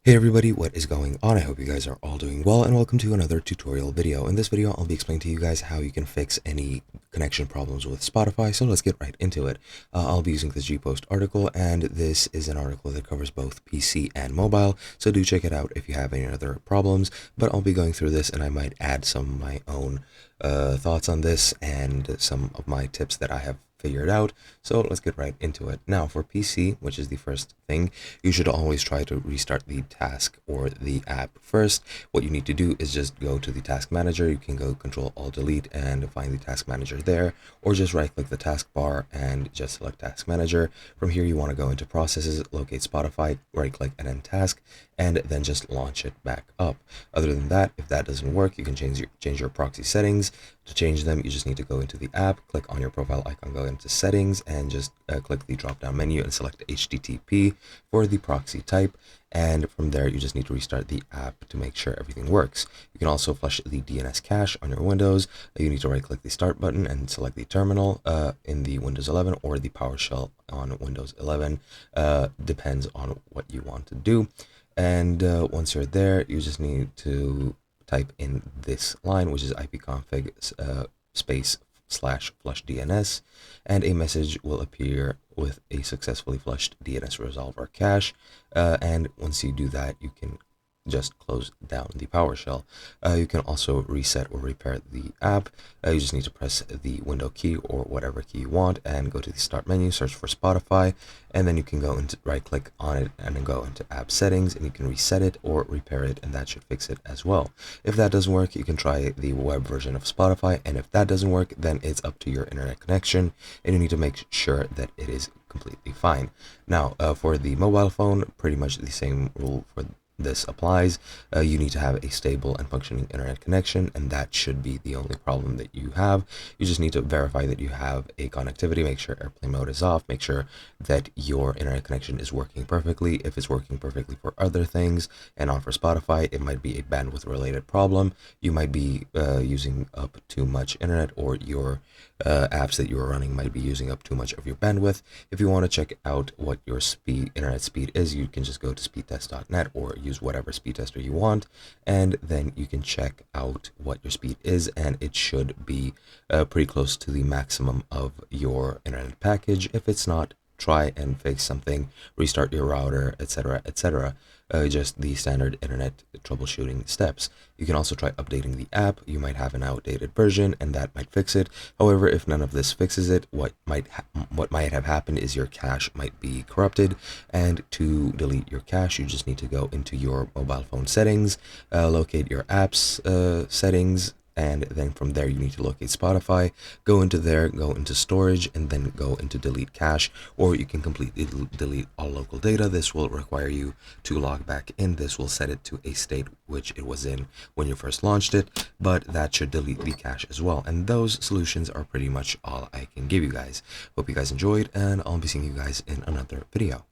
Hey everybody, what is going on? I hope you guys are all doing well, and welcome to another tutorial video. In this video, I'll be explaining to you guys how you can fix any connection problems with Spotify, so let's get right into it. I'll be using the GPost article, and this is an article that covers both PC and mobile, so do check it out if you have any other problems, but I'll be going through this and I might add some of my own thoughts on this and some of my tips that I have figured out. So let's get right into it. Now for PC, which is the first thing, you should always try to restart the task or the app first. What you need to do is just go to the task manager. You can go Control Alt Delete and find the task manager there, or just right click the taskbar and just select task manager. From here you want to go into processes, locate Spotify, right click and then task, and then just launch it back up. Other than that, if that doesn't work, you can change your proxy settings. To change them, you just need to go into the app, click on your profile icon, go into settings, and just click the drop down menu and select HTTP for the proxy type. And from there, you just need to restart the app to make sure everything works. You can also flush the DNS cache on your Windows. You need to right click the start button and select the terminal in the Windows 11 or the PowerShell on Windows 11. Depends on what you want to do. And once you're there, you just need to type in this line, which is ipconfig /flush DNS, and a message will appear with a successfully flushed DNS resolver cache. And once you do that, you can just close down the PowerShell. You can also reset or repair the app. You just need to press the window key or whatever key you want and go to the start menu, search for Spotify, and then you can go into right click on it and then go into app settings, and you can reset it or repair it, and that should fix it as well. If that doesn't work, you can try the web version of Spotify, and if that doesn't work, then it's up to your internet connection, and you need to make sure that it is completely fine. Now for the mobile phone, pretty much the same rule for this applies. You need to have a stable and functioning internet connection, and that should be the only problem that you have. You just need to verify that you have a connectivity, make sure airplane mode is off, make sure that your internet connection is working perfectly. If it's working perfectly for other things and not for Spotify, it might be a bandwidth related problem. You might be using up too much internet, or your apps that you're running might be using up too much of your bandwidth. If you want to check out what your internet speed is, you can just go to speedtest.net or use whatever speed tester you want, and then you can check out what your speed is, and it should be pretty close to the maximum of your internet package. If it's not, try and fix something, restart your router, etc., etc. Just the standard internet troubleshooting steps. You can also try updating the app. You might have an outdated version, and that might fix it. However, if none of this fixes it, what might have happened is your cache might be corrupted. And to delete your cache, you just need to go into your mobile phone settings, locate your apps settings, and then from there you need to locate Spotify, go into there, go into storage, and then go into delete cache, or you can completely delete all local data. This will require you to log back in. This will set it to a state which it was in when you first launched it, but that should delete the cache as well. And those solutions are pretty much all I can give you guys. Hope you guys enjoyed, and I'll be seeing you guys in another video.